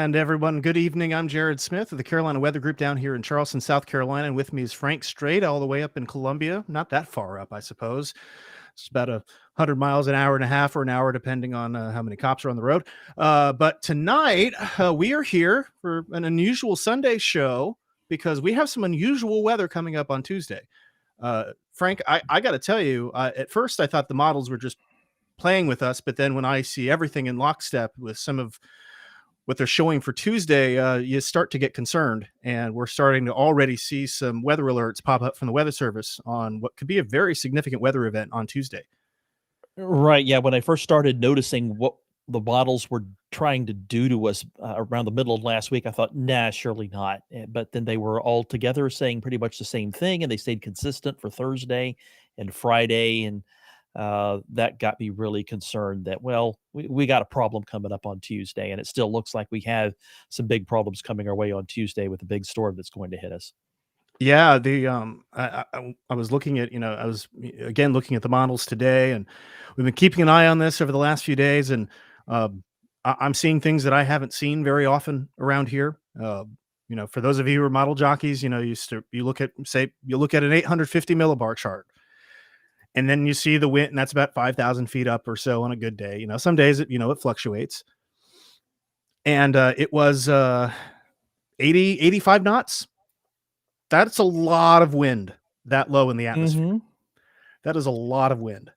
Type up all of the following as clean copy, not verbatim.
And everyone, good evening. I'm Jared Smith of the Carolina Weather Group down here in Charleston, South Carolina. And with me is Frank Strait, all the way up in Columbia. Not that far up, I suppose. It's about 100 miles, an hour and a half, or an hour, depending on how many cops are on the road. But tonight, we are here for an unusual Sunday show because we have some unusual weather coming up on Tuesday. Frank, I got to tell you, at first I thought the models were just playing with us, but then when I see everything in lockstep with some of what they're showing for Tuesday, you start to get concerned, and we're starting to already see some weather alerts pop up from the Weather Service on what could be a very significant weather event on Tuesday. Right. Yeah. When I first started noticing what the models were trying to do to us around the middle of last week, I thought, nah, surely not. But then they were all together saying pretty much the same thing, and they stayed consistent for Thursday and Friday. And that got me really concerned that, well, we got a problem coming up on Tuesday, and it still looks like we have some big problems coming our way on Tuesday with a big storm that's going to hit us. Yeah, I was looking at, I was again looking at the models today, and we've been keeping an eye on this over the last few days, and I'm seeing things that I haven't seen very often around here. For those of you who are model jockeys, you look at an 850 millibar chart, and then you see the wind, and that's about 5,000 feet up or so on a good day. Some days it fluctuates, and it was 85 knots. That's a lot of wind that low in the atmosphere. Mm-hmm. That is a lot of wind.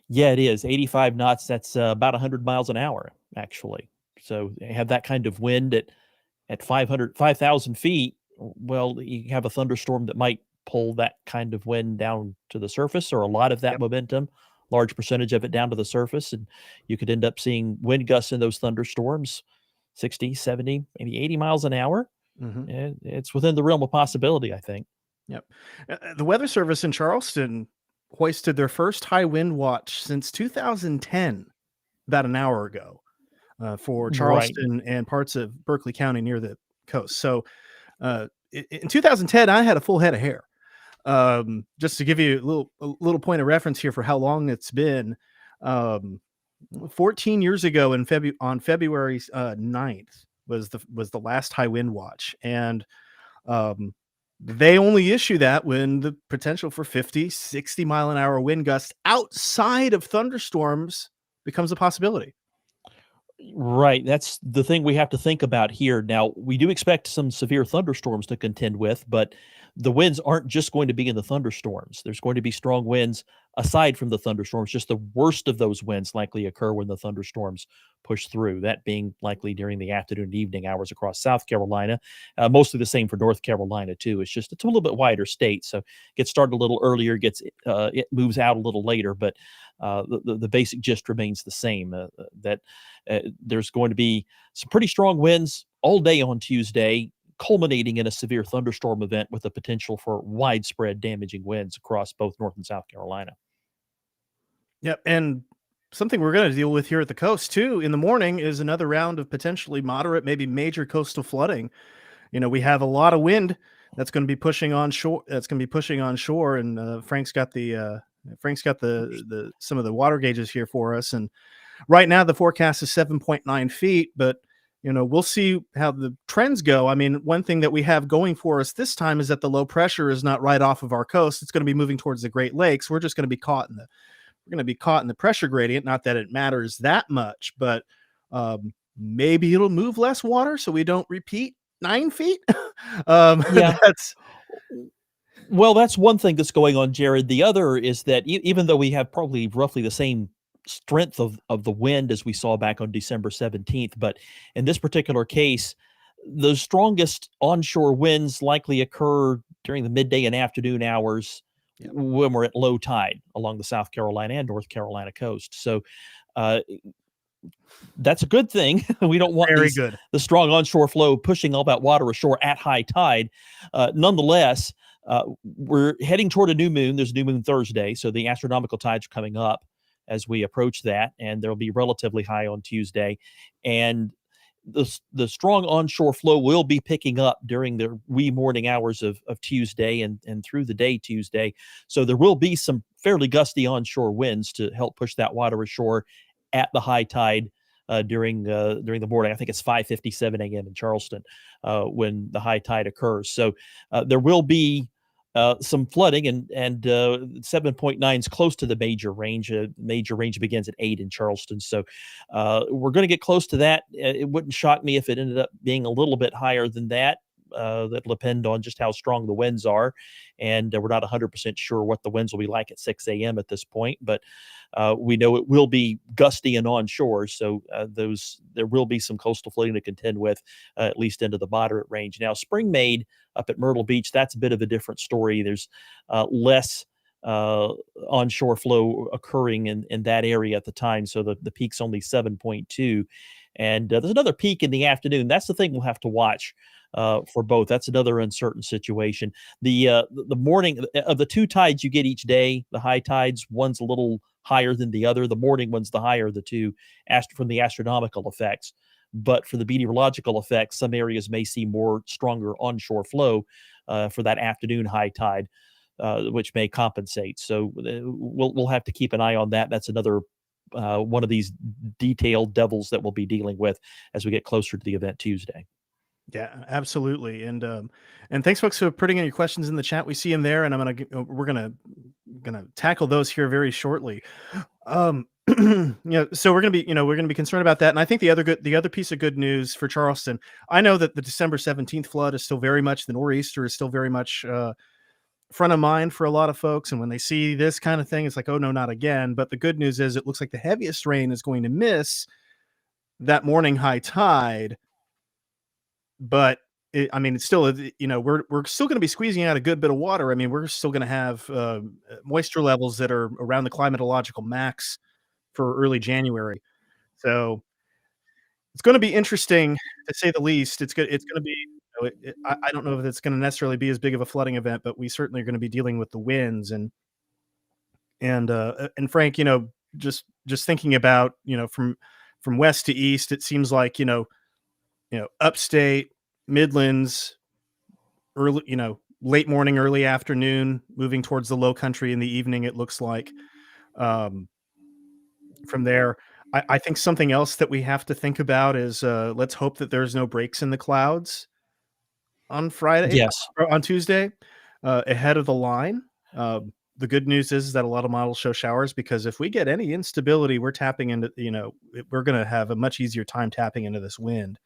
Yeah, it is 85 knots. That's about 100 miles an hour, actually. So you have that kind of wind at 5,000 feet. Well, you have a thunderstorm that might pull that kind of wind down to the surface, or a lot of that Yep. momentum, large percentage of it down to the surface. And you could end up seeing wind gusts in those thunderstorms 60, 70, maybe 80 miles an hour. Mm-hmm. It's within the realm of possibility, I think. Yep. The Weather Service in Charleston hoisted their first high wind watch since 2010, about an hour ago, for Right. Charleston and parts of Berkeley County near the coast. So in 2010, I had a full head of hair. Just to give you a little point of reference here for how long it's been. 14 years ago on February 9th was the last high wind watch, and they only issue that when the potential for 50, 60 mile an hour wind gusts outside of thunderstorms becomes a possibility. Right. That's the thing we have to think about here. Now, we do expect some severe thunderstorms to contend with, but the winds aren't just going to be in the thunderstorms. There's going to be strong winds aside from the thunderstorms. Just the worst of those winds likely occur when the thunderstorms push through, that being likely during the afternoon and evening hours across South Carolina. Mostly the same for North Carolina, too. It's a little bit wider state. So it gets started a little earlier, it moves out a little later, but the basic gist remains the same, that there's going to be some pretty strong winds all day on Tuesday, culminating in a severe thunderstorm event with the potential for widespread damaging winds across both North and South Carolina. Yep. And something we're going to deal with here at the coast, too, in the morning is another round of potentially moderate, maybe major coastal flooding. We have a lot of wind that's going to be pushing on shore. And Frank's got the some of the water gauges here for us. And right now the forecast is 7.9 feet, but we'll see how the trends go. I mean, one thing that we have going for us this time is that the low pressure is not right off of our coast. It's going to be moving towards the Great Lakes. We're just going to be caught in the pressure gradient. Not that it matters that much, but maybe it'll move less water so we don't repeat 9 feet. Yeah. Well, that's one thing that's going on, Jared. The other is that even though we have probably roughly the same strength of the wind as we saw back on December 17th, but in this particular case, the strongest onshore winds likely occur during the midday and afternoon hours. Yep. When we're at low tide along the South Carolina and North Carolina coast. So that's a good thing. We don't want the strong onshore flow pushing all that water ashore at high tide. Nonetheless, we're heading toward a new moon. There's a new moon Thursday, so the astronomical tides are coming up as we approach that, and they'll be relatively high on Tuesday. And the strong onshore flow will be picking up during the wee morning hours of Tuesday and through the day Tuesday. So there will be some fairly gusty onshore winds to help push that water ashore at the high tide during the morning. I think it's 5:57 a.m. in Charleston when the high tide occurs. So there will be some flooding, and 7.9 is close to the major range. Major range begins at 8 in Charleston, so we're going to get close to that. It wouldn't shock me if it ended up being a little bit higher than that. That'll depend on just how strong the winds are, and we're not 100% sure what the winds will be like at 6 a.m. at this point. But we know it will be gusty and onshore, so there will be some coastal flooding to contend with, at least into the moderate range. Now, Spring Maid up at Myrtle Beach, that's a bit of a different story. There's less onshore flow occurring in that area at the time, so the peak's only 7.2. And there's another peak in the afternoon. That's the thing we'll have to watch for both. That's another uncertain situation. The morning of the two tides you get each day, the high tides, one's a little higher than the other. The morning one's the higher of the two from the astronomical effects. But for the meteorological effects, some areas may see more stronger onshore flow for that afternoon high tide, which may compensate. So we'll have to keep an eye on that. That's another one of these detailed devils that we'll be dealing with as we get closer to the event Tuesday. Yeah, absolutely. And thanks folks for putting in your questions in the chat. We see them there, and we're gonna tackle those here very shortly. So we're gonna be concerned about that. And I think the other piece of good news for Charleston, I know that the December 17th flood is still very much, the nor'easter is still very much front of mind for a lot of folks. And when they see this kind of thing, it's like, oh no, not again. But the good news is it looks like the heaviest rain is going to miss that morning high tide. But I mean, it's still, we're still going to be squeezing out a good bit of water. I mean, we're still going to have moisture levels that are around the climatological max for early January. So it's going to be interesting to say the least. It's good. It's going to be. I don't know if it's going to necessarily be as big of a flooding event, but we certainly are going to be dealing with the winds and Frank, just thinking about from west to east, it seems like upstate, Midlands, early, late morning, early afternoon, moving towards the low country in the evening, it looks like. Um, from there, I think something else that we have to think about is let's hope that there's no breaks in the clouds on Friday Yes. or on Tuesday ahead of the line. The good news is that a lot of models show showers, because if we get any instability, we're tapping into, we're going to have a much easier time tapping into this wind.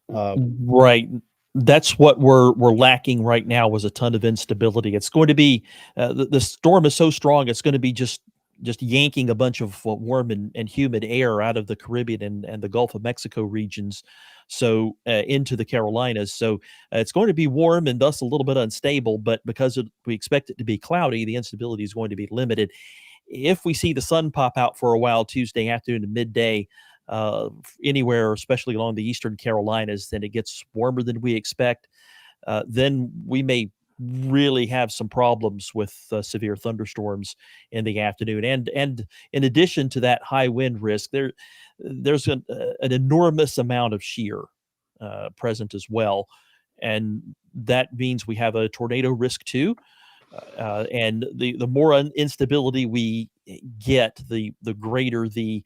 Right. That's what we're lacking right now, was a ton of instability. It's going to be the storm is so strong, it's going to be just yanking a bunch of warm and humid air out of the Caribbean and the Gulf of Mexico regions, so into the Carolinas. So it's going to be warm and thus a little bit unstable. But because we expect it to be cloudy, the instability is going to be limited. If we see the sun pop out for a while Tuesday afternoon to midday, anywhere, especially along the eastern Carolinas, then it gets warmer than we expect. Then we may really have some problems with severe thunderstorms in the afternoon. And in addition to that high wind risk, there's an enormous amount of shear present as well, and that means we have a tornado risk too. And the more instability we get, the greater the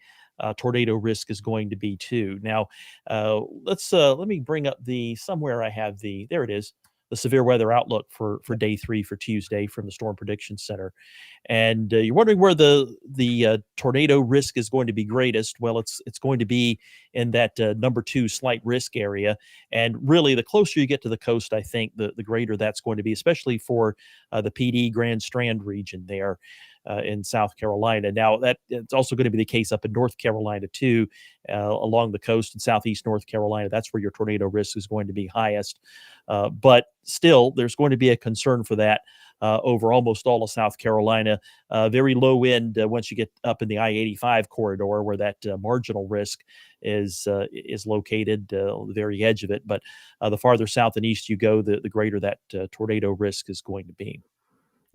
tornado risk is going to be too. Now, let me bring up somewhere I have there it is, the severe weather outlook for day 3 for Tuesday from the Storm Prediction Center. And you're wondering where the tornado risk is going to be greatest. Well, it's going to be in that number 2 slight risk area. And really, the closer you get to the coast, I think the greater that's going to be, especially for the PD Grand Strand region there. In South Carolina. Now, it's also going to be the case up in North Carolina too, along the coast in southeast North Carolina. That's where your tornado risk is going to be highest. But still, there's going to be a concern for that over almost all of South Carolina. Very low end once you get up in the I-85 corridor, where that marginal risk is located, on the very edge of it. But the farther south and east you go, the greater that tornado risk is going to be.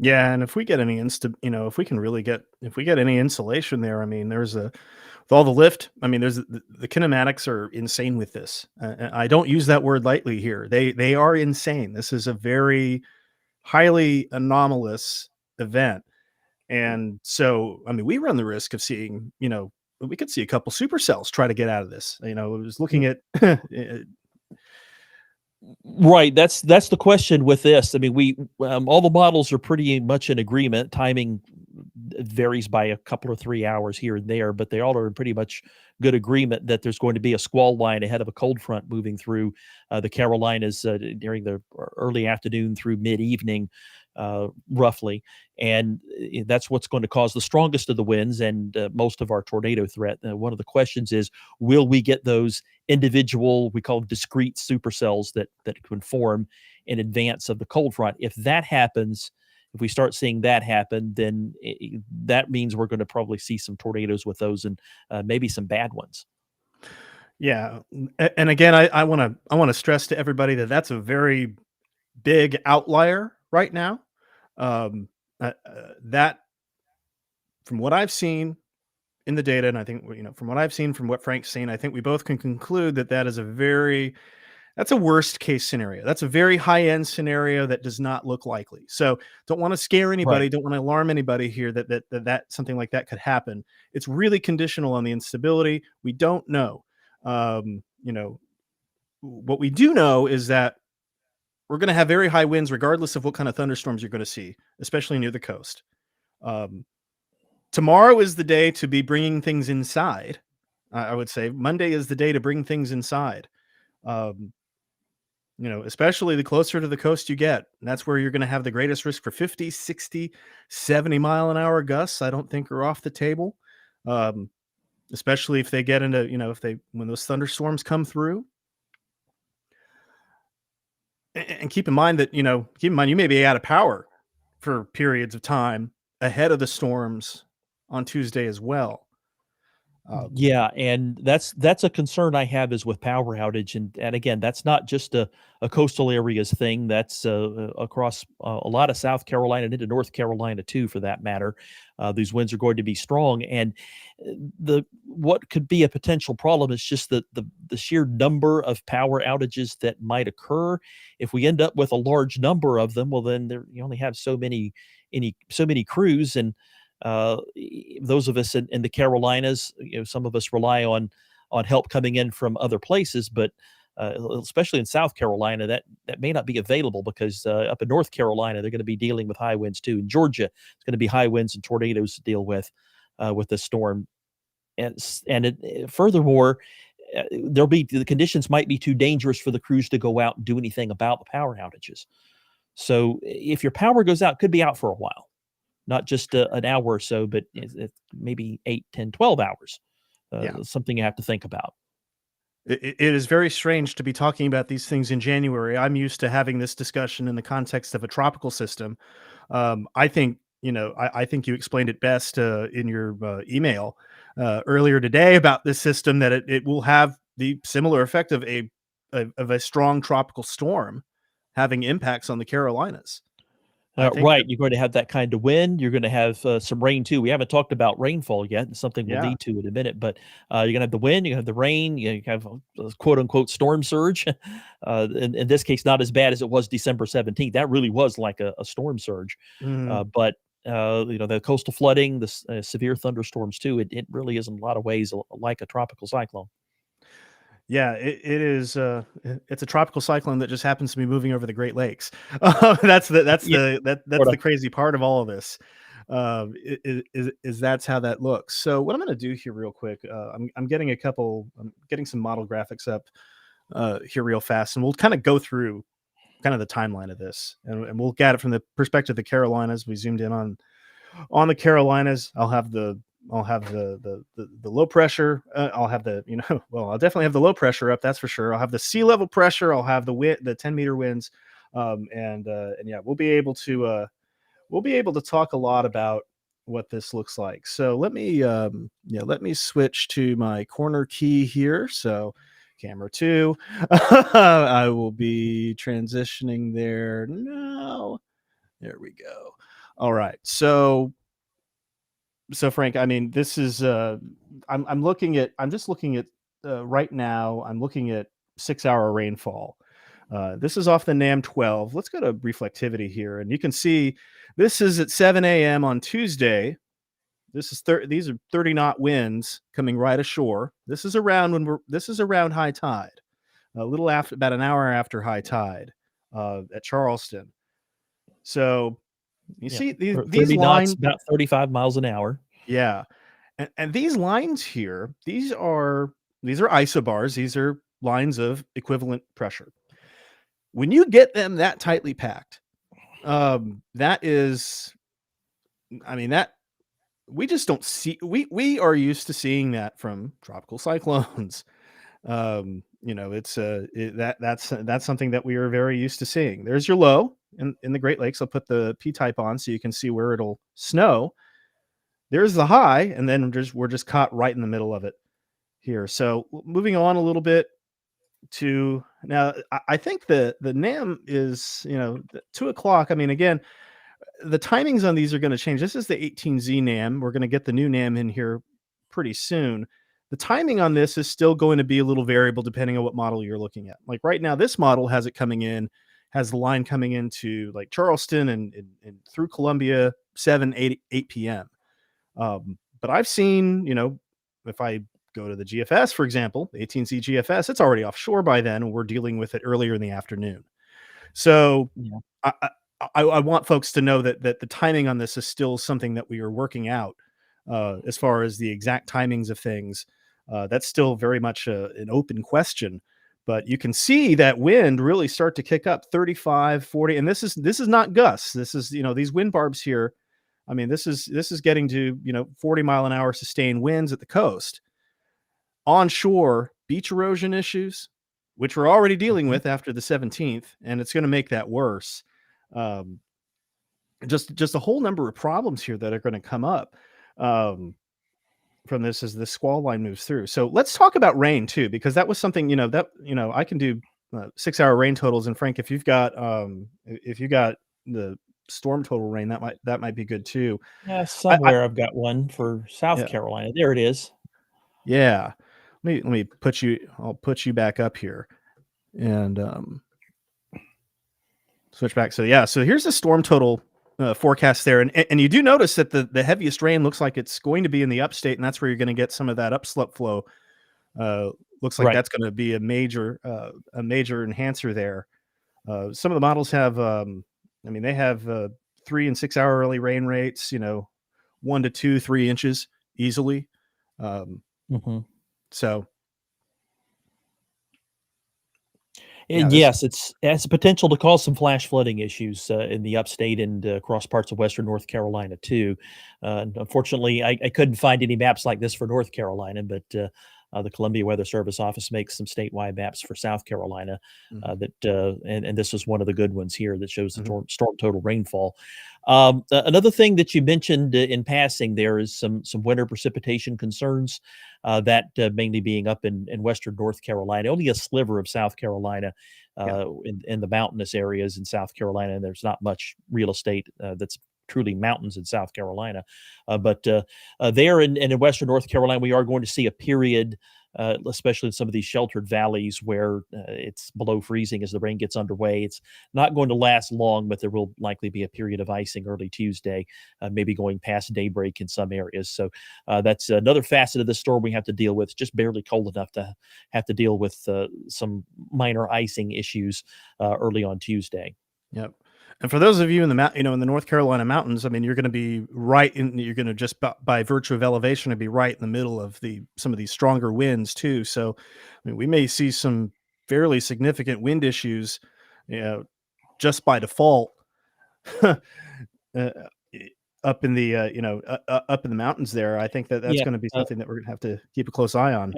Yeah, and if we get any if we get any insulation there, I mean, with all the lift, I mean, the kinematics are insane with this. I don't use that word lightly here. They are insane. This is a very highly anomalous event. And so, I mean, we run the risk of seeing, we could see a couple supercells try to get out of this. You know, it was looking at Right. That's the question with this. I mean, we all the models are pretty much in agreement. Timing varies by a couple or 3 hours here and there, but they all are in pretty much good agreement that there's going to be a squall line ahead of a cold front moving through the Carolinas during the early afternoon through mid evening, roughly, and that's what's going to cause the strongest of the winds and most of our tornado threat. One of the questions is, will we get those individual, we call them discrete supercells that can form in advance of the cold front? If that happens, if we start seeing that happen, then that means we're going to probably see some tornadoes with those, and maybe some bad ones. yeah. And again, I want to stress to everybody that that's a very big outlier right now. That from what I've seen in the data, and I think from what I've seen, from what Frank's seen, I think we both can conclude that that is that's a worst case scenario. That's a very high end scenario that does not look likely. So don't want to scare Right. anybody. Don't want to alarm anybody here that something like that could happen. It's really conditional on the instability. We don't know. What we do know is that we're going to have very high winds regardless of what kind of thunderstorms you're going to see, especially near the coast. Um, Tomorrow is the day to be bringing things inside. I would say Monday is the day to bring things inside. Um, especially the closer to the coast you get. And that's where you're going to have the greatest risk for 50, 60, 70-mile-an-hour gusts. I don't think are off the table. Especially if they get into, when those thunderstorms come through. And keep in mind that, you may be out of power for periods of time ahead of the storms on Tuesday as well. Yeah, and that's a concern I have is with power outage, and again, that's not just a coastal areas thing. That's across a lot of South Carolina and into North Carolina too, for that matter. These winds are going to be strong, and the what could be a potential problem is just the sheer number of power outages that might occur. If we end up with a large number of them, well, then you only have so many crews, and those of us in the Carolinas, some of us rely on help coming in from other places, but especially in South Carolina, that may not be available because up in North Carolina, they're going to be dealing with high winds too. In Georgia, it's going to be high winds and tornadoes to deal with this storm, furthermore, the conditions might be too dangerous for the crews to go out and do anything about the power outages. So if your power goes out, it could be out for a while, not just an hour or so, but maybe 8, 10, 12 hours. Yeah. Something you have to think about. It is very strange to be talking about these things in January. I'm used to having this discussion in the context of a tropical system. I think, I think you explained it best in your email earlier today about this system, that it will have the similar effect of a strong tropical storm having impacts on the Carolinas. I think Right, that, you're going to have that kind of wind. You're going to have some rain too. We haven't talked about rainfall yet, and something we'll yeah. need to in a minute. But you're going to have the wind, you have the rain, you have a quote unquote storm surge. In this case, not as bad as it was December 17th. That really was like a storm surge. Mm. But the coastal flooding, the severe thunderstorms too. It really is in a lot of ways like a tropical cyclone. Yeah, it is. It's a tropical cyclone that just happens to be moving over the Great Lakes. Yeah, That's sort the of. crazy part of all of this. Is that's how that looks. So what I'm going to do here, real quick, I'm getting I'm getting some model graphics up here real fast, and we'll kind of go through kind of the timeline of this, and we'll look at it from the perspective of the Carolinas. We zoomed in on the Carolinas. I'll have the low pressure. I'll have well, I'll definitely have the low pressure up. That's for sure. I'll have the sea level pressure. I'll have the 10-meter winds, and yeah, we'll be able to talk a lot about what this looks like. So let me switch to my corner key here. So camera 2. I will be transitioning there now. There we go. All right. So Frank, I mean, this is I'm just looking at right now. I'm looking at 6-hour rainfall. This is off the NAM 12. Let's go to reflectivity here, and you can see this is at 7 a.m. on Tuesday. these are 30-knot winds coming right ashore. This is around high tide, a little after, about an hour after high tide, at Charleston. So you Yeah, see these 30 knots, lines, about 35 miles an hour. yeah, and these lines here, these are isobars. These are lines of equivalent pressure. When you get them that tightly packed, that is, I mean, that we just don't see. We are used to seeing that from tropical cyclones. That's something that we are very used to seeing. There's your low in the Great Lakes. I'll put the P type on so you can see where it'll snow. There's the high, and then we're just caught right in the middle of it here. So moving on a little bit to now, I think the NAM is 2 o'clock. I mean, again, the timings on these are going to change. This is the 18Z NAM. We're going to get the new NAM in here pretty soon. The timing on this is still going to be a little variable depending on what model you're looking at. Like right now, this model has the line coming into like Charleston and through Columbia 8 p.m. But I've seen, if I go to the GFS, for example, the 18Z GFS, it's already offshore by then, and we're dealing with it earlier in the afternoon. So Yeah. I want folks to know that the timing on this is still something that we are working out, as far as the exact timings of things. That's still very much an open question. But you can see that wind really start to kick up 35, 40, and this is not gusts. This is, these wind barbs here. I mean, this is getting to 40-mile-an-hour sustained winds at the coast. Onshore, beach erosion issues, which we're already dealing Mhm. with after the 17th, and it's going to make that worse. Um, just a whole number of problems here that are going to come up, from this as the squall line moves through. So let's talk about rain too, because that was something, I can do 6-hour rain totals. And Frank, if you got the storm total rain, that might be good too. Yeah, I somewhere I've got one for South Yeah, Carolina. There it is. yeah. Let me I'll put you back up here and switch back. So yeah, so here's the storm total forecast there, and you do notice that the heaviest rain looks like it's going to be in the upstate, and that's where you're going to get some of that upslope flow. Uh, Looks like Right. that's going to be a major enhancer there. Some of the models have, I mean, they have 3 and 6 hour early rain rates, 1 to 2, 3 inches easily. Um, Mhm. so yeah, And this yes, it has the potential to cause some flash flooding issues in the upstate and across parts of western North Carolina too. And unfortunately, I couldn't find any maps like this for North Carolina, but the Columbia Weather Service office makes some statewide maps for South Carolina. Mhm, And this is one of the good ones here that shows the mhm, storm total rainfall. Another thing that you mentioned in passing there is some winter precipitation concerns, that mainly being up in western North Carolina, only a sliver of South Carolina, yeah, in the mountainous areas in South Carolina, and there's not much real estate that's truly mountains in South Carolina. But there in western North Carolina, we are going to see a period, especially in some of these sheltered valleys where it's below freezing as the rain gets underway. It's not going to last long, but there will likely be a period of icing early Tuesday, maybe going past daybreak in some areas. So that's another facet of the storm we have to deal with. It's just barely cold enough to have to deal with some minor icing issues early on Tuesday. yep. And for those of you in the North Carolina mountains, I mean, you're going to just by virtue of elevation, to be right in the middle of some of these stronger winds too. So, I mean, we may see some fairly significant wind issues, you know, just by default, uh, up in the up in the mountains there. I think that's Yeah. going to be something that we're going to have to keep a close eye on.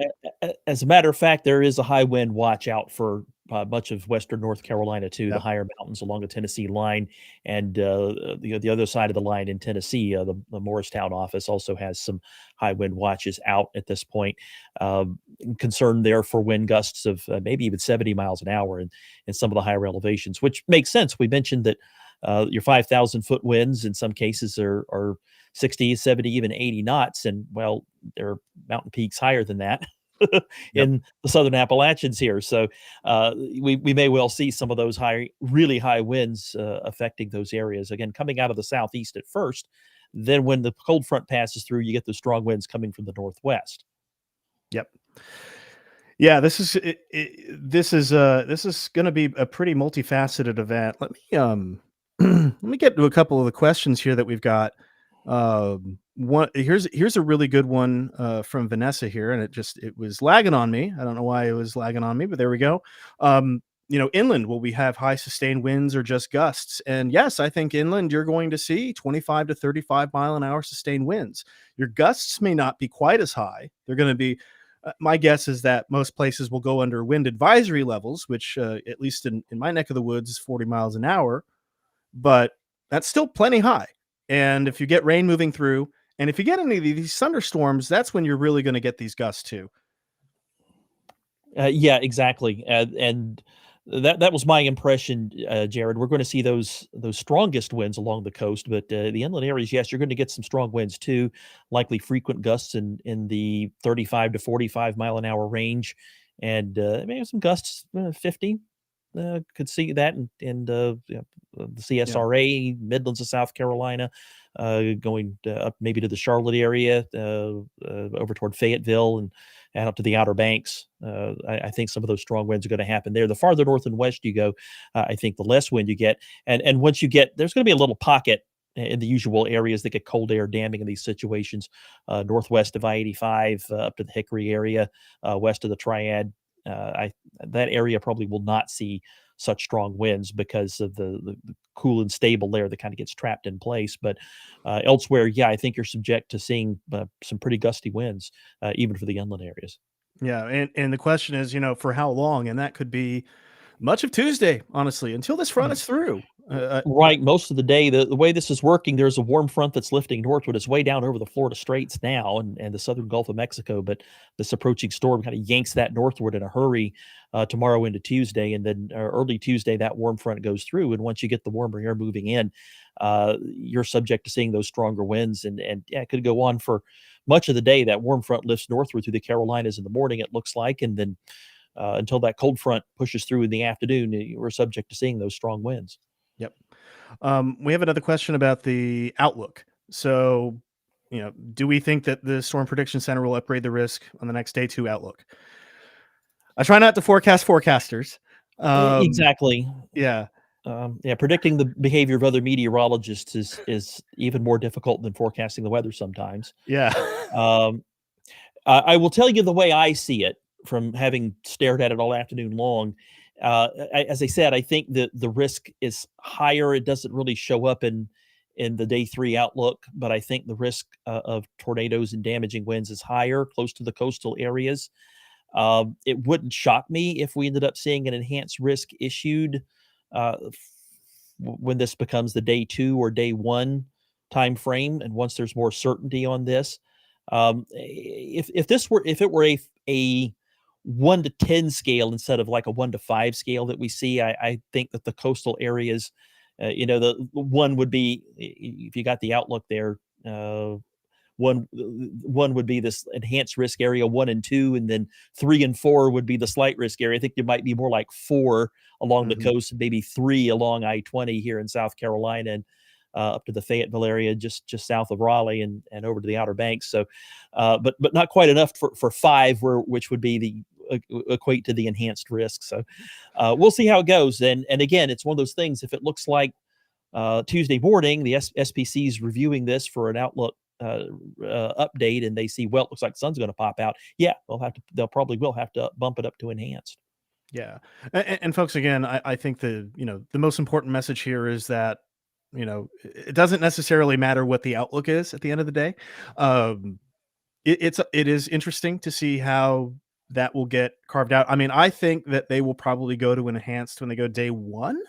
As a matter of fact, there is a high wind watch out for much of western North Carolina too, the Yep. higher mountains along the Tennessee line, and the other side of the line in Tennessee. The Morristown office also has some high wind watches out at this point. Um, Concern there for wind gusts of maybe even 70 miles an hour in some of the higher elevations, which makes sense. We mentioned that your 5,000-foot winds in some cases are 60, 70, even 80 knots, and well, there are mountain peaks higher than that Yep. in the southern Appalachians here. So we may well see some of those really high winds affecting those areas. Again, coming out of the southeast at first, Then when the cold front passes through, you get the strong winds coming from the northwest. Yep. Yeah, this is going to be a pretty multifaceted event. Let me let me get to a couple of the questions here that we've got. One here's a really good one from Vanessa here, and it was lagging on me. I don't know why it was lagging on me, but there we go. Inland, will we have high sustained winds or just gusts? And yes, I think inland you're going to see 25 to 35 mile an hour sustained winds. Your gusts may not be quite as high. They're going to be my guess is that most places will go under wind advisory levels, which at least in my neck of the woods is 40 miles an hour, but that's still plenty high. And if you get rain moving through, and if you get any of these thunderstorms, that's when you're really going to get these gusts too. Yeah, exactly. And that was my impression, Jared. We're going to see those strongest winds along the coast, but the inland areas, yes, you're going to get some strong winds too, likely frequent gusts in the 35 to 45 mile an hour range, and maybe some gusts 50. Could see that the Yeah. CSRA, Midlands of South Carolina, going up maybe to the Charlotte area, over toward Fayetteville and up to the Outer Banks. I think some of those strong winds are going to happen there. The farther north and west you go, I think the less wind you get. And once you get, there's going to be a little pocket in the usual areas that get cold air damming in these situations, northwest of I-85, up to the Hickory area, west of the Triad. That area probably will not see such strong winds because of the cool and stable layer that kind of gets trapped in place. But elsewhere, yeah, I think you're subject to seeing some pretty gusty winds, even for the inland areas. Yeah. And the question is, for how long? And that could be much of Tuesday, honestly, until this front is through. Right, most of the day, the way this is working, there's a warm front that's lifting northward. It's way down over the Florida Straits now and the southern Gulf of Mexico, but this approaching storm kind of yanks that northward in a hurry tomorrow into Tuesday, and then early Tuesday, that warm front goes through. And once you get the warmer air moving in, you're subject to seeing those stronger winds, and yeah, it could go on for much of the day. That warm front lifts northward through the Carolinas in the morning, it looks like, and then until that cold front pushes through in the afternoon, we're subject to seeing those strong winds. Yep. We have another question about the outlook. So, do we think that the Storm Prediction Center will upgrade the risk on the next day two outlook? I try not to forecast forecasters. Exactly. Yeah. Yeah, predicting the behavior of other meteorologists is even more difficult than forecasting the weather sometimes. Yeah. Um, I will tell you the way I see it from having stared at it all afternoon long. As I said, I think that the risk is higher. It doesn't really show up in the day three outlook, but I think the risk of tornadoes and damaging winds is higher close to the coastal areas. It wouldn't shock me if we ended up seeing an enhanced risk issued uh, when this becomes the day two or day one time frame, and once there's more certainty on this. If it were a 1 to 10 scale instead of like a 1 to 5 scale that we see, I think that the coastal areas, the one would be, if you got the outlook there, one would be this enhanced risk area 1 and 2, and then 3 and 4 would be the slight risk area. I think there might be more like 4 along the Mhm. coast, and maybe 3 along I-20 here in South Carolina, and up to the Fayetteville area, just south of Raleigh, and over to the Outer Banks. So, but not quite enough for 5, which would be the equate to the enhanced risk. So, we'll see how it goes. And again, it's one of those things. If it looks like Tuesday morning, the SPC is reviewing this for an outlook update, and they see, well, it looks like the sun's going to pop out. Yeah, they'll probably will have to bump it up to enhanced. Yeah. And folks, again, I think the most important message here is that, it doesn't necessarily matter what the outlook is at the end of the day. Um, it is interesting to see how that will get carved out. I mean, I think that they will probably go to enhanced when they go day one,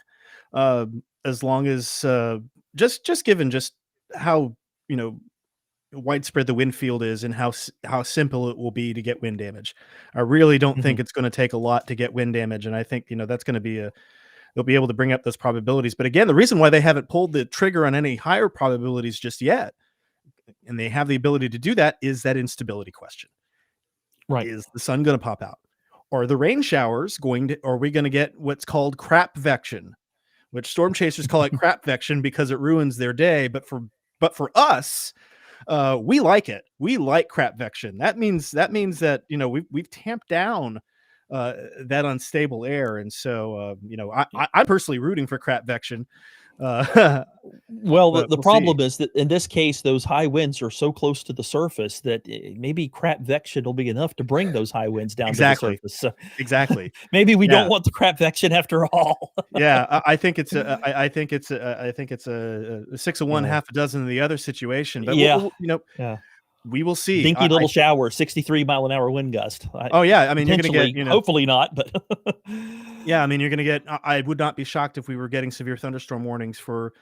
as long as just given just how widespread the wind field is and how simple it will be to get wind damage. I really don't think Mhm. it's going to take a lot to get wind damage, and I think that's going to be they'll be able to bring up those probabilities. But again, the reason why they haven't pulled the trigger on any higher probabilities just yet, and they have the ability to do that, is that instability question. Right. Is the sun going to pop out? Are the rain showers are we going to get what's called crapvection, which storm chasers call it crapvection because it ruins their day, but for But for us, we like it. We like crapvection. That means that we've tamped down that unstable air, and so I'm personally rooting for crapvection. Well, But the we'll see. problem is that in this case, those high winds are so close to the surface that maybe crap vection will be enough to bring those high winds down to the Exactly. surface. So Exactly. maybe we don't Yeah. want the crap vection after all. Yeah. I think it's a 6 of one, Yeah. half a dozen of the other situation. But Yeah. Yeah. we will see. Dinky little shower, 63-mile-an-hour wind gust. Oh yeah. I mean, you're going to Potentially, get, hopefully not, but yeah. I mean, you're going to get. I would not be shocked if we were getting severe thunderstorm warnings for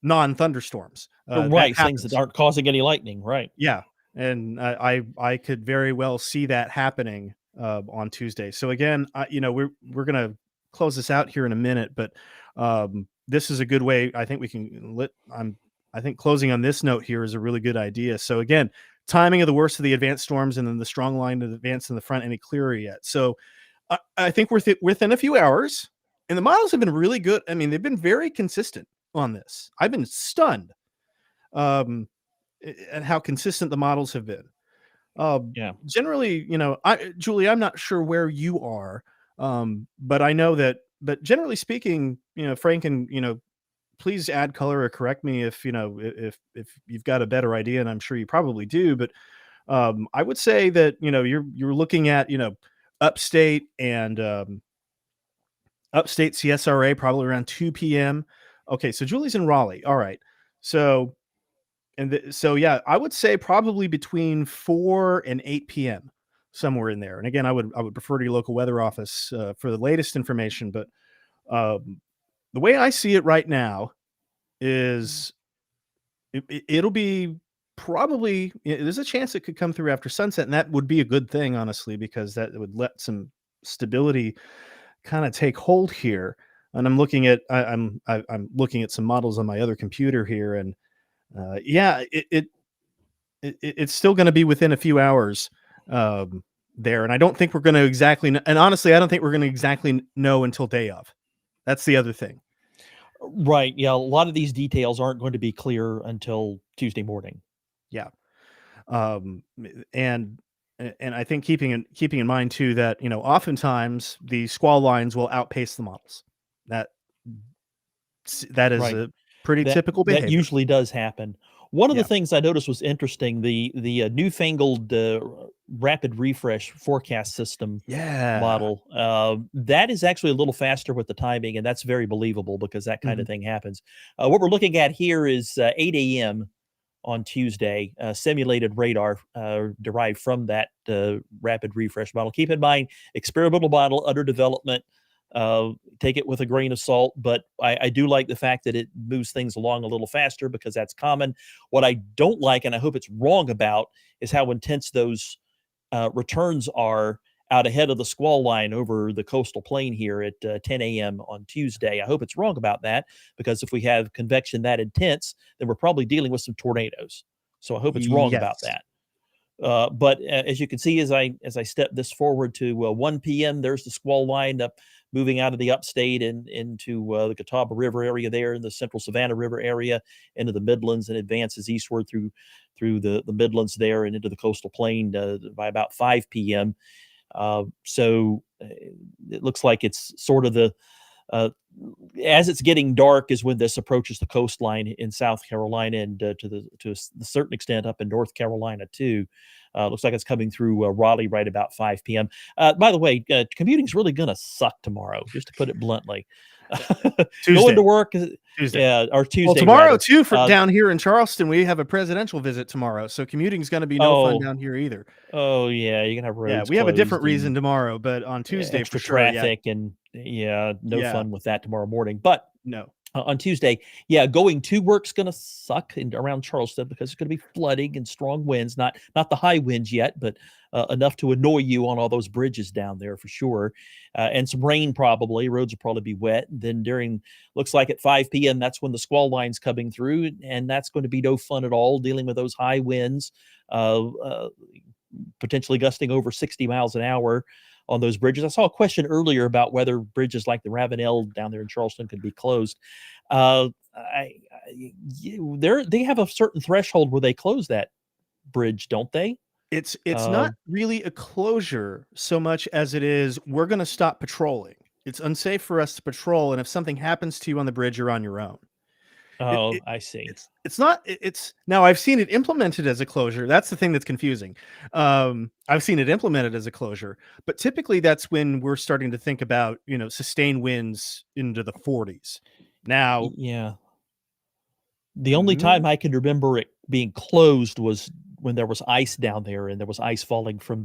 non-thunderstorms. That right, things that happens. aren't causing any lightning, right? Yeah, and I could very well see that happening on Tuesday. So again, we're gonna close this out here in a minute, but this is a good way. I think we can let. I think closing on this note here is a really good idea. So again, timing of the worst of the advanced storms, and then the strong line of advance in the front any clearer yet. So I think we're within a few hours, and the models have been really good. I mean, they've been very consistent on this. I've been stunned. And how consistent the models have been. Yeah. Generally, Julie, I'm not sure where you are, but I know that. But generally speaking, Frank, and please add color or correct me if if you've got a better idea, and I'm sure you probably do. But I would say that you're looking at upstate and upstate CSRA probably around 2 p.m. Okay, so Julie's in Raleigh. All right, so so yeah, I would say probably between 4 and 8 p.m. somewhere in there. And again, I would prefer to your local weather office for the latest information. But the way I see it right now is it'll be probably there's a chance it could come through after sunset, and that would be a good thing, honestly, because that would let some stability kind of take hold here. And I'm looking at I'm looking at some models on my other computer here, and yeah, it's still going to be within a few hours there, and I don't think we're going to exactly. And honestly, I don't think we're going to exactly know until day of. That's the other thing. Right. Yeah. A lot of these details aren't going to be clear until Tuesday morning. Yeah, um, and I think keeping in mind too that oftentimes the squall lines will outpace the models. That that is Right. a pretty That typical that behavior. usually does happen. One of the Yeah, things I noticed was interesting, the newfangled, rapid refresh forecast system yeah. model, that is actually a little faster with the timing, and that's very believable because that kind Mhm. of thing happens. What we're looking at here is, 8 AM on Tuesday, simulated radar, derived from that, rapid refresh model. Keep in mind, experimental model under development. Take it with a grain of salt, but I do like the fact that it moves things along a little faster because that's common. What I don't like, and I hope it's wrong about, is how intense those returns are out ahead of the squall line over the coastal plain here at 10 a.m. on Tuesday. I hope it's wrong about that, because if we have convection that intense, then we're probably dealing with some tornadoes. So I hope it's wrong about Yes. that. But as you can see, as I step this forward to 1 p.m., there's the squall line up moving out of the upstate and into the Catawba River area there, in the central Savannah River area, into the Midlands, and advances eastward through the Midlands there and into the coastal plain by about 5 p.m. So it looks like it's sort of the uh, as it's getting dark is when this approaches the coastline in South Carolina, and to a certain extent up in North Carolina too. Looks like it's coming through Raleigh right about 5 p.m. By the way, commuting's really going to suck tomorrow, just to put it bluntly. Going to Tuesday. work, Tuesday. yeah, or Well, Tuesday tomorrow rather. too, for down here in Charleston, we have a presidential visit tomorrow, so commuting is going to be no fun Oh, down here either. oh yeah, you're gonna have Yeah, roads we have a different closed reason and tomorrow, but on Tuesday for extra sure. Yeah, traffic, and yeah, no yeah, fun with that tomorrow morning. But no, on Tuesday, yeah, going to work's gonna suck around Charleston because it's gonna be flooding and strong winds. Not the high winds yet, but enough to annoy you on all those bridges down there for sure. And some rain probably. Roads will probably be wet. Then looks like at 5 p.m. that's when the squall line's coming through, and that's going to be no fun at all. Dealing with those high winds, potentially gusting over 60 miles an hour on those bridges. I saw a question earlier about whether bridges like the Ravenel down there in Charleston could be closed. they have a certain threshold where they close that bridge, don't they? It's Uh, not really a closure so much as it is we're going to stop patrolling. It's unsafe for us to patrol, and if something happens to you on the bridge, you're on your own. It, oh, it I see. it's not it's now I've seen it implemented as a closure. That's the thing that's confusing. I've seen it implemented as a closure, but typically that's when we're starting to think about, sustained winds into the 40s. Now, Yeah. The only mm, time I can remember it being closed was when there was ice down there and there was ice falling from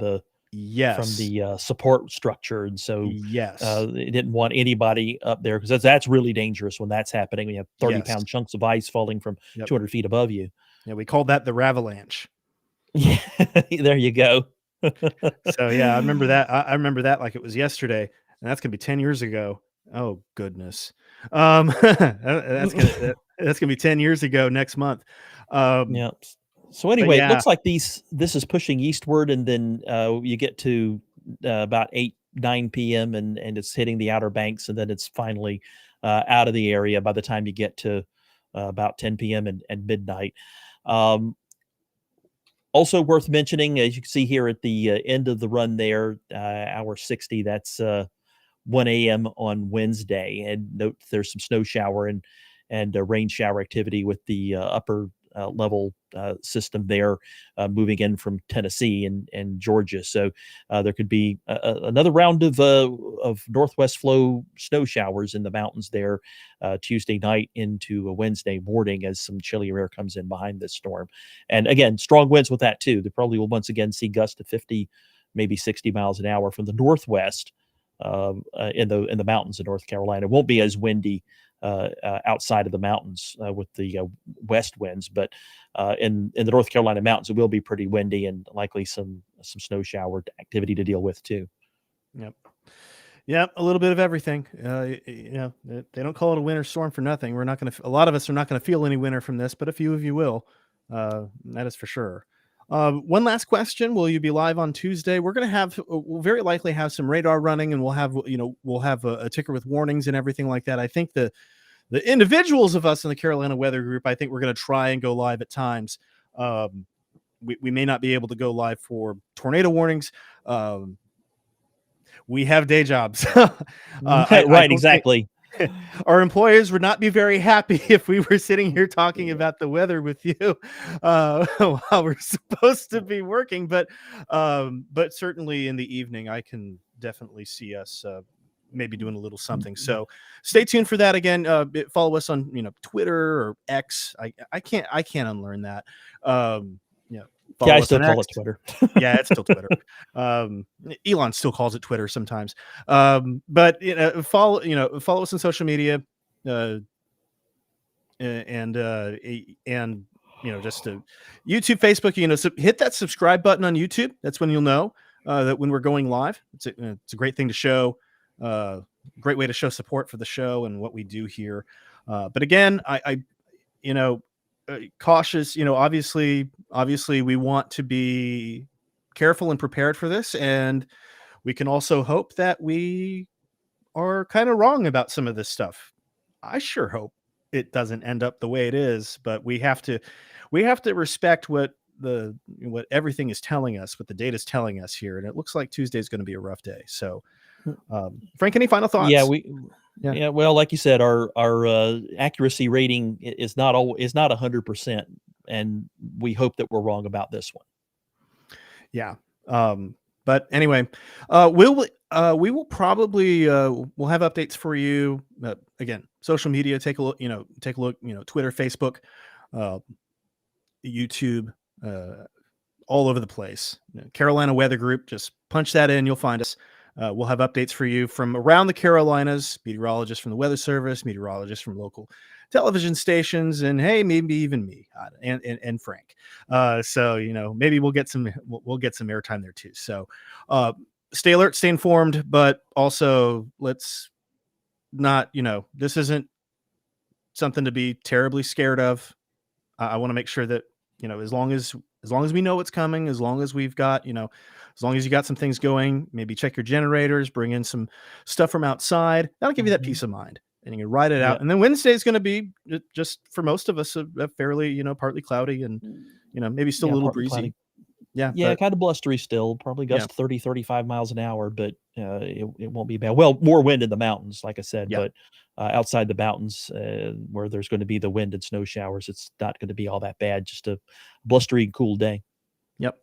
yes, the support structure, and so yes, they didn't want anybody up there because that's really dangerous when that's happening. When you have 30-pound yes. chunks of ice falling from Yep. 200 feet above you. Yeah, we called that the Ravalanche. Yeah, there you go. So yeah, I remember that. I remember that like it was yesterday, and that's gonna be 10 years ago. Oh goodness. That's gonna be 10 years ago next month. Um, Yeah. So but anyway, it yeah, looks like this is pushing eastward, and then you get to about 8-9 p.m. and it's hitting the Outer Banks, and then it's finally out of the area by the time you get to about 10 p.m. and midnight. Um, Also worth mentioning, as you can see here at the end of the run there, hour 60. That's 1 a.m. on Wednesday. And note there's some snow shower and rain shower activity with the upper level system there moving in from Tennessee and Georgia. So there could be another round of northwest flow snow showers in the mountains there Tuesday night into a Wednesday morning as some chillier air comes in behind this storm. And again, strong winds with that too. They probably will once again see gusts of 50, maybe 60 miles an hour from the northwest in the mountains of North Carolina. It won't be as windy outside of the mountains with the west winds, but in the North Carolina mountains, it will be pretty windy and likely some snow shower activity to deal with too. yep, yep, a little bit of everything. They don't call it a winter storm for nothing. We're not gonna. A lot of us are not gonna feel any winter from this, but a few of you will. That is for sure. One last question: will you be live on Tuesday? We're gonna have. We'll very likely have some radar running, and we'll have a ticker with warnings and everything like that. I think the individuals of us in the Carolina Weather Group, I think we're going to try and go live at times. Um, we may not be able to go live for tornado warnings. Um, we have day jobs. I Right, don't think exactly. our employers would not be very happy if we were sitting here talking about the weather with you while we're supposed to be working. But certainly in the evening, I can definitely see us maybe doing a little something. So stay tuned for that. Again, follow us on Twitter or X. I can't unlearn that. You know, Yeah, I follow us still on call X. it Twitter. Yeah, it's still Twitter. Elon still calls it Twitter sometimes. But follow us on social media, uh, and just to YouTube, Facebook. Hit that subscribe button on YouTube. That's when you'll know that when we're going live. It's a great thing to show. Uh, Great way to show support for the show and what we do here. But again, I cautious. Obviously, we want to be careful and prepared for this, and we can also hope that we are kind of wrong about some of this stuff. I sure hope it doesn't end up the way it is, but we have to respect what everything is telling us, what the data is telling us here, and it looks like Tuesday is going to be a rough day. So, Frank, any final Yeah, thoughts? we Yeah, yeah, well, like you said, our accuracy rating is not 100%, and we hope that we're wrong about this one. yeah. But anyway, we will probably we'll have updates for you. Again, social media. Take a look. Take a look. Twitter, Facebook, uh, YouTube. All over the place. Carolina Weather Group, just punch that in, you'll find us. We'll have updates for you from around the Carolinas, meteorologists from the Weather Service, meteorologists from local television stations, and hey, maybe even me and Frank. So maybe we'll get some airtime there too. So stay alert, stay informed, but also let's not. This isn't something to be terribly scared of. I want to make sure that as long as we know what's coming, as long as we've got as long as you got some things going, maybe check your generators, bring in some stuff from outside. That'll give you that Mhm. peace of mind. and you can ride it out. Yep. And then Wednesday is going to be just for most of us a fairly, partly cloudy and, maybe still a Yeah, little partly breezy. cloudy. Yeah, Yeah, but kind of blustery still, probably yeah, gust 30, 35 miles an hour, but it won't be bad. Well, more wind in the mountains, like I said, yeah. but outside the mountains, where there's going to be the wind and snow showers, it's not going to be all that bad. Just a blustery, cool day. Yep.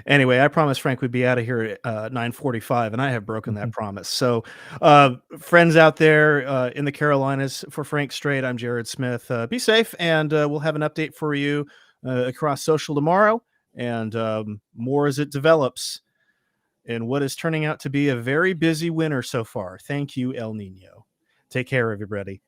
Anyway, I promised Frank we'd be out of here at 9:45, and I have broken that Mhm. promise. So, friends out there in the Carolinas, for Frank Strait, I'm Jared Smith. Be safe, and we'll have an update for you across social tomorrow, and more as it develops in what is turning out to be a very busy winter so far. Thank you, El Nino. Take care, everybody.